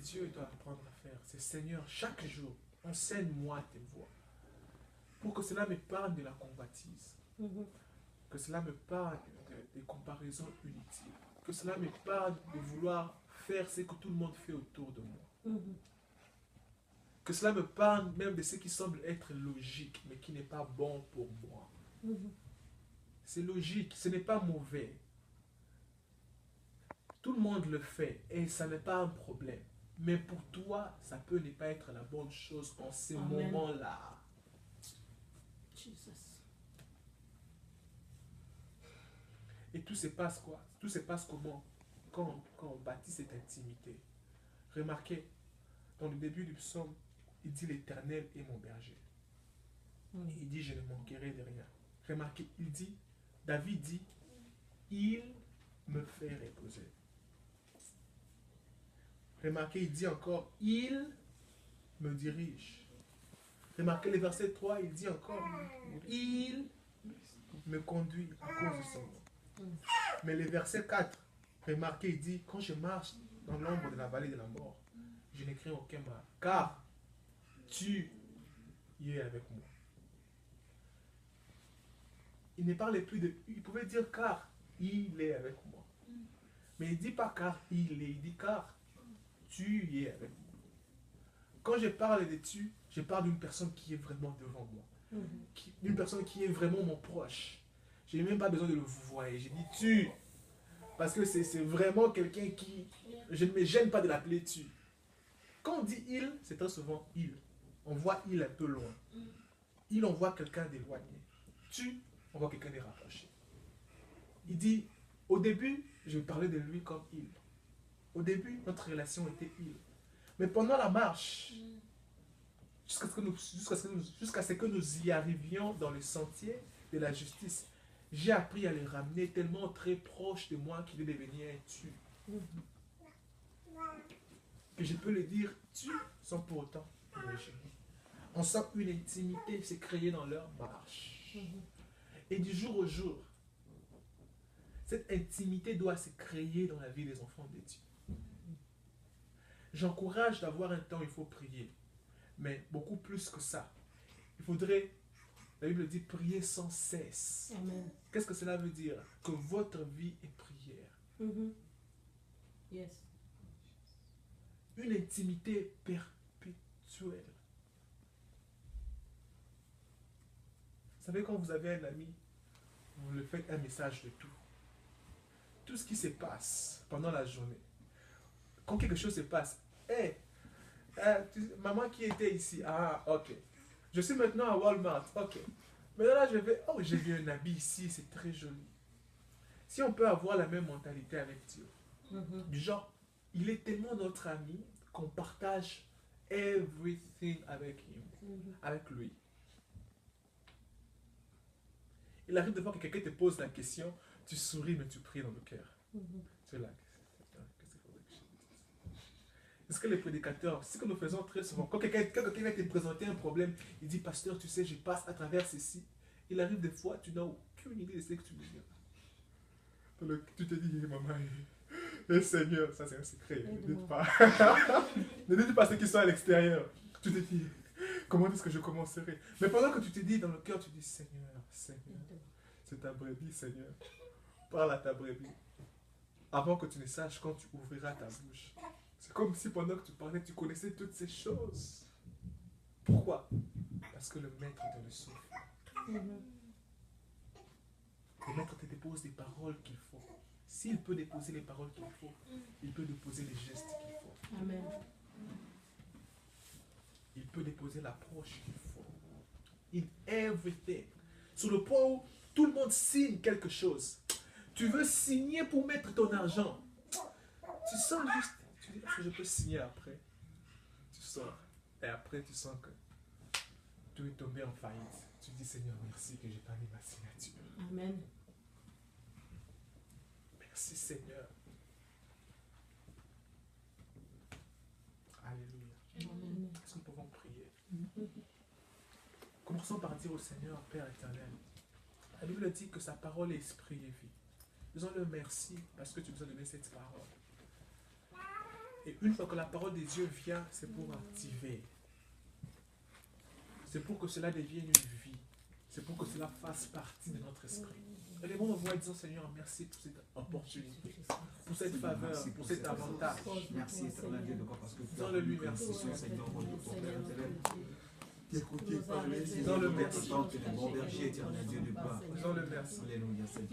Dieu doit apprendre à faire, c'est Seigneur, chaque jour, enseigne-moi tes voies. Pour que cela m'épargne de la convoitise. Que cela m'épargne des comparaisons inutiles. Que cela m'épargne de vouloir faire ce que tout le monde fait autour de moi. Que cela m'épargne même de ce qui semble être logique, mais qui n'est pas bon pour moi. C'est logique, ce n'est pas mauvais. Tout le monde le fait et ça n'est pas un problème. Mais pour toi, ça peut ne pas être la bonne chose en ces moments-là. Jesus. Et tout se passe quoi? Tout se passe comment? Quand on bâtit cette intimité. Remarquez, dans le début du psaume, il dit l'Éternel est mon berger. Il dit je ne manquerai de rien. Remarquez, il dit, David dit, il me fait reposer. Remarquez, il dit encore, il me dirige. Remarquez le verset 3, il dit encore, il me conduit à cause de son nom. Mais le verset 4, remarquez, il dit, quand je marche dans l'ombre de la vallée de la mort, je n'ai crains aucun mal, car tu es avec moi. Il ne parlait plus de, il pouvait dire car il est avec moi. Mais il ne dit pas car il est, il dit car tu es avec moi. Quand je parle de tu, je parle d'une personne qui est vraiment devant moi. D'une personne qui est vraiment mon proche. Je n'ai même pas besoin de le voir. J'ai dit tu. Parce que c'est vraiment quelqu'un qui... Je ne me gêne pas de l'appeler tu. Quand on dit il, c'est très souvent il. On voit il un peu loin. Il, on voit quelqu'un d'éloigné. Tu, on voit quelqu'un de rapproché. Il dit, au début, je parlais de lui comme il. Au début, notre relation était il. Mais pendant la marche, jusqu'à ce que nous y arrivions dans le sentier de la justice, j'ai appris à les ramener tellement très proche de moi qu'il est devenu un tu. Que je peux le dire tu sans pour autant le gêner. On sent une intimité s'est créée dans leur marche. Et du jour au jour, cette intimité doit se créer dans la vie des enfants de Dieu. J'encourage d'avoir un temps où il faut prier. Mais beaucoup plus que ça. Il faudrait, la Bible dit, prier sans cesse. Qu'est-ce que cela veut dire? Que votre vie est prière. Yes. Une intimité perpétuelle. Vous savez, quand vous avez un ami, vous lui faites un message de tout. Tout ce qui se passe pendant la journée. Quand quelque chose se passe, hey, maman qui était ici, ah, ok. Je suis maintenant à Walmart, ok. Maintenant là, je vais, oh, j'ai vu un habit ici, c'est très joli. Si on peut avoir la même mentalité avec Dieu, du genre, il est tellement notre ami qu'on partage everything avec lui. Il arrive de voir que quelqu'un te pose la question, tu souris mais tu pries dans le cœur. Tu es là. Est-ce que les prédicateurs, c'est ce que nous faisons très souvent, quand quelqu'un vient te présenter un problème, il dit, pasteur, tu sais, je passe à travers ceci. Il arrive des fois, tu n'as aucune idée de ce que tu veux dire. Tu te dis, maman, Seigneur, ça c'est un secret, ne dites pas. Ne dites pas ceux qui sont à l'extérieur. Tu te dis, comment est-ce que je commencerai? Mais pendant que tu te dis dans le cœur, tu dis, Seigneur, c'est ta brebis, Seigneur. Parle à ta brebis. Avant que tu ne saches quand tu ouvriras ta bouche. C'est comme si pendant que tu parlais, tu connaissais toutes ces choses. Pourquoi? Parce que le maître te le souffle. Le maître te dépose des paroles qu'il faut. S'il peut déposer les paroles qu'il faut, il peut déposer les gestes qu'il faut. Amen. Il peut déposer l'approche qu'il faut. In everything. Sur le point où tout le monde signe quelque chose. Tu veux signer pour mettre ton argent. Tu sens juste, tu dis, est-ce que je peux signer après? Tu sors. Et après, tu sens que tout est tombé en faillite. Tu dis, Seigneur, merci que je n'ai pas mis ma signature. Amen. Merci, Seigneur. Alléluia. Amen. Est-ce que nous pouvons prier? Commençons par dire au Seigneur, Père éternel, la Bible dit que sa parole est esprit et vie. Disons-le merci parce que tu nous as donné cette parole. Et une fois que la parole des dieux vient, c'est pour activer. C'est pour que cela devienne une vie. C'est pour que cela fasse partie de notre esprit. Élevons nos voix et disons Seigneur, merci pour cette opportunité, pour cette faveur, pour cet avantage. Merci éternel Dieu de quoi, parce que Disons-le lui merci. Seigneur, mon Dieu, ton Père éternel. Disons-le merci. Les bons bergers éternel Dieu de gloire. Disons-le merci. Alléluia Seigneur.